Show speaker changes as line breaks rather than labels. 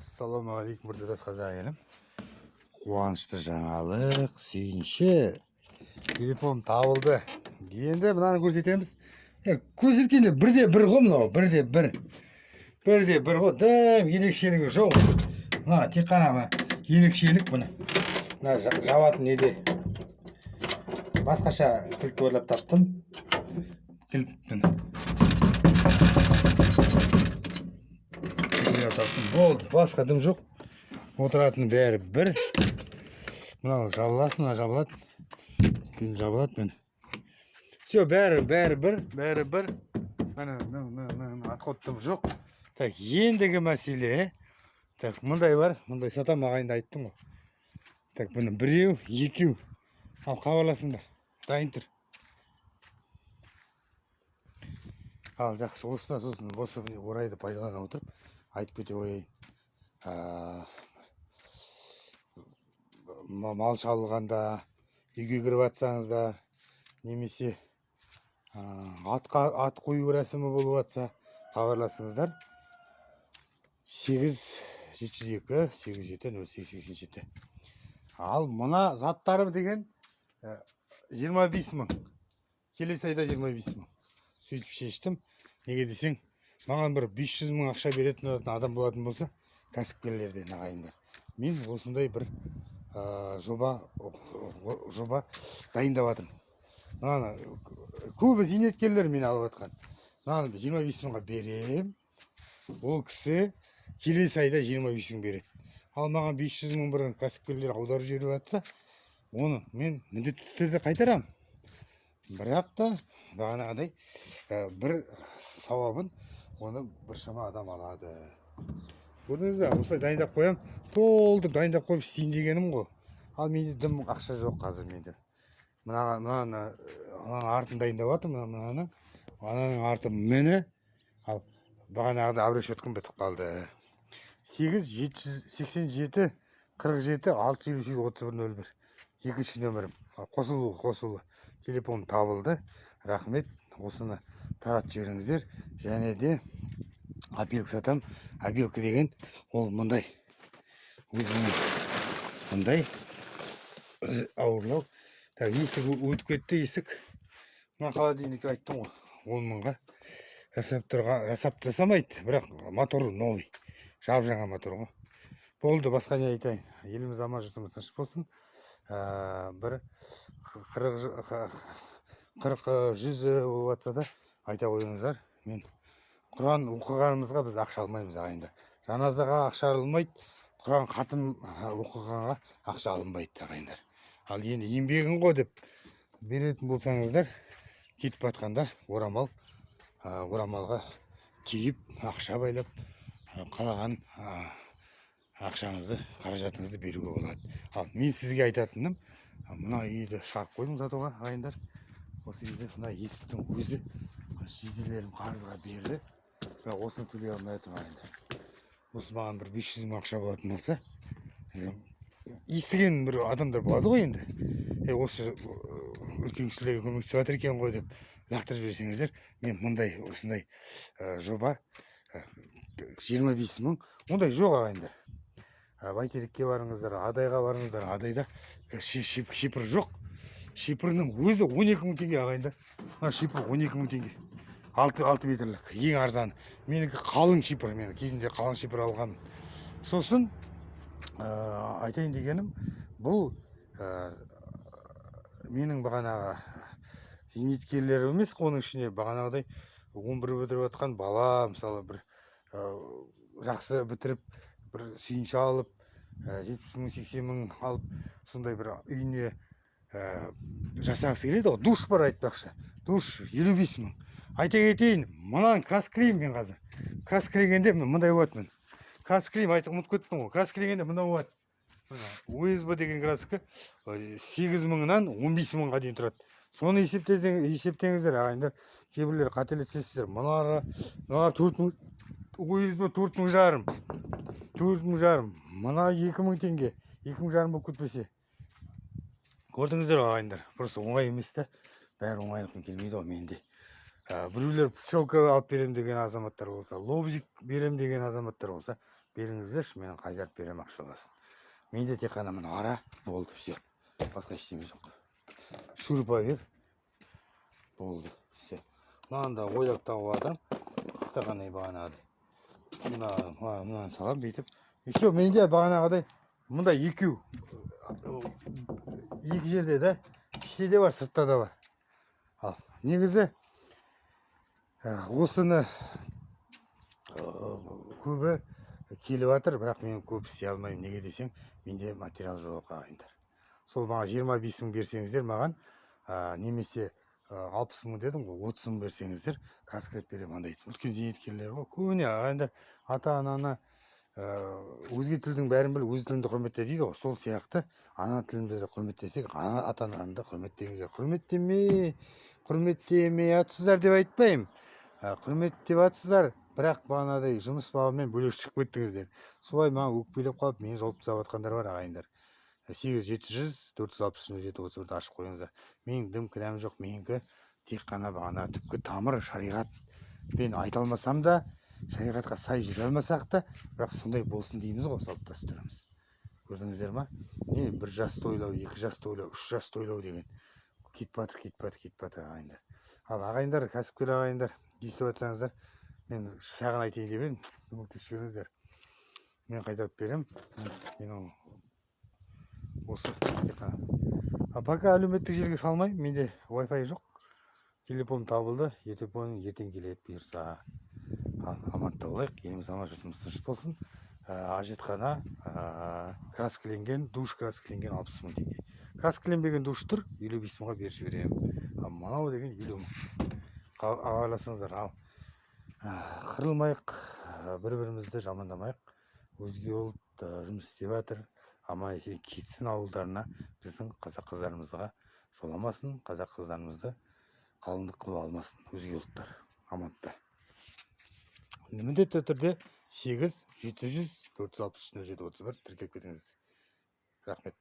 Ассалаумағалейкум, біртұтас қазақ елім. Қуанышты жаңалық, сүйінші. Телефон табылды. Енді мынаны көрсетеміз. Көрсеткенде бірде бір ғой мынау, бірде бір. Бірде бір ғой, дым ерекшелігі жоқ. Мына тек қана ерекшелік бұны. Мына жабатын неде. Басқаша кілт ойлап таптым. Кілтпін. Болды, басқа дым жоқ. Отыратын бәрі бір. Мынау жабылады, мына жабылады. Мен жабылады мен. Все, бәрі бір. Ана отқоттым жоқ. Так, ендігі мәселе. Так, мындай бар, мындай сатам ағайынды айттым ғой. Так, бұны біреу, екеу. Ал хабарласыңдар. Дайын тұр. Ал жақсы, осыдан сосын осы орайды пайдалана отырып айтып кете қояйын. Мал шалғанда үйге кіріп жатсаңыздар, немесе ат қою рәсімі болып жатса хабарласыңыздар. 872-87-0887. Ал мына заттары деген 25 мың. Келесі айда 25 мың. Сөйтіп шештім. Неге десең, маған бір 500 мың ақша беретін адам болатын болса, кәсіпкерлерден ағайындар. Мен осындай бір жоба дайындап жатырмын. Мынаны көбі зейнеткерлер мені алып жатқан. Мынаны 25 мыңға берем. Ол кісі келесі айда 25 мың береді. Ал маған 500 мың бір кәсіпкерлер аударып жіберіп жатса, оны мен міндетті түрде қайтарам. Бірақ та бағанағыдай бір сауабын оны біршама адам алады. Көрдіңіз бе? Осылай дайындап қоям. Толтырып дайындап қойып істейін дегенім ғой. Ал менде дым ақша жоқ қазір менде. Мынаның артын дайындап жатырмын. Мынаның арты мені. Ал бағанағыда обращеткім бітіп қалды. 8-787-47-653-31-01. Екінші нөмірім. Қосылы. Телефон табылды. Рахмет. Осыны таратып жіберіңіздер. Және де опилка сатам. Опилка деген ол мұндай. Өзінің мұндай ауырлау. Есік өтіп кетті, есік. Мына холодильник айттым ғой. 10 мыңға жасап тасамайды. Бірақ моторы новый. Жап-жаңа мотор ғой. Болды, басқа не айтайын. Еліміз аман, жұртымыз тыныш болсын. Бір 40-100 болып жатса да айта қойыңыздар. Мен Құран оқығанымызға біз ақша алмаймыз ағайындар. Жаназаға ақша алынбайды, Құран хатым оқығанға ақша алынбайды ағайындар. Ал енді еңбегің ғой деп беретін болсаңыздар, кетіп жатқанда орамалға түйіп, ақша байлап, қалаған ақшаңызды, қаражатыңызды беруге болады. Ал мен сізге айтатыным, мына үйді шығарып қойдым сатуға ағайындар. Осы үйді мына есіктің өзі жеделерім қарызға берді. Осыны төлей алмай жатырмын ағайындар. Осы маған бір 500 мың ақша болатын болса, естіген бір адамдар болады ғой енді. Осы үлкен кісілерге көмектесіп жатыр екен ғой деп лақтырып жіберсеңіздер, мен осындай жоба 25 мың, ондай жоқ ағайындар. Бәйтерекке барыңыздар, Адайға барыңыздар. Адайда шипыр жоқ. Шипырының өзі 12 мың теңге ағайындар. Шипыр 12 мың теңге. 6 метрлік, ең арзаны. Менікі қалың шипыр, мен кезінде қалың шипыр алғанмын. Сосын айтайын дегенім, бұл менің бағанағы зейнеткерлер емес, оның ішіне бағанағыдай 11 бітіріп жатқан бала, мысалы бір жақсы бітіріп, бір сүйінші алып, 70 мың, 80 мың алып, сондай бір үйіне жасағысы келеді ғой. Душ бар айтпақшы. Душ 55 мың. Айта кетейін, мұнан каскілейм мен қазір. Каскілегенде мұндай болатымен. Каскілейм, айтып ұмыт көттім ғой. Каскілегенде мұндай болады. ОСБ деген краска 8 мыңнан 15 мыңға дейін тұрады. Соны есептеңіздер ағайындар. Кейбірлер қателесесіздер. Мұнар 4 мың, ОСБ 4 мың жарым. 4 мың жарым. Мұна 2 мың теңге. 2 мың жарым болып кетпесе. Көрдіңіздер ағайындар. Просто оңай емес та. Бәрі оңайлықпен келмейді ғой менде. Біреулер пчелка алып берем деген азаматтар болса, лобзик берем деген азаматтар болса, беріңіздерші, мен қайтарып беремін ақшаласын. Менде тек қана мына ара болды, все. Басқа ештеңе жоқ. Шурпа бер. Болды, все. Мынаны да ойлап тауып жатырмын. Қақтағандай бағанағыдай. Мынаны салам бүйтіп. Еще менде бағанағыдай мында екеу. Екі жерде да, іште де бар, сыртта да бар. Ал негізі осыны көбі келіп жатыр, бірақ мен көп істей алмаймын. Неге десең, менде материал жоқ ағайындар. Сол маған 25 мың берсеңіздер маған, немесе 60 мың дедім ғой, 30 мың берсеңіздер, краскілеп беремін андай. Үлкен зейнеткерлер ғой, көбіне ағайындар ата-ананы өзге тілдің бәрін біл, өз тіліңді құрметте дейді ғой. Сол сияқты ана тілімізді құрметтесек, ата-ананы да құрметтеңіздер. Құрметтемей атсыздар деп айтпаймын. Құрметтеп атсыздар, бірақ бағанадай жұмыс бабымен бөлек шығып кеттіңіздер. Солай маған өкпелеп қалып, мені жауып тастап жатқандар бар ағайындар. 8-700-460-07-31 ашып қойыңыздар. Менің дым кінәм жоқ, менікі тек қана бағана түпкі тамыр шариғатпен айта алмасам да, шариғатқа сай жүре алмасақ та, бірақ сондай болсын дейміз ғой, салт дәстүріміз. Көрдіңіздер ма? Не, 1 жас тойлау, 2 жас тойлау, 3 жас тойлау деген. Кетпатыр ағайындар. Ал ағайындар, кәсіпкер ағайындар, естіп жатсаңыздар, мен шағын айтайын деп едім, көмектесіп жіберіңіздер. Мен қайтарып берем. Менің осы тек қана. Пока әлеуметтік желіге салмай, менде Wi-Fi жоқ. Телефон табылды, ертең келеді бұйырса. Аман болайық, еліміз аман, жұртымыз тыныш болсын. Ажетхана краскіленген, душ краскіленген 60 мың теңге. Краскіленбеген душ тұр, 55 мыңға беріп жіберемін. Мынау деген 50 мың. Хабарласыңыздар. Ал қырылмайық, бір-бірімізді жамандамайық. Өзге ұлт жұмыс істеп жатыр. Аман есен кетсін ауылдарына, біздің қазақ қыздарымызға жоламасын, қазақ қыздарымызды қалыңдық қылып алмасын өзге ұлттар. Амантта. Міндетті түрде 8-700-460-07-31 тіркеп кетіңіз. Рахмет.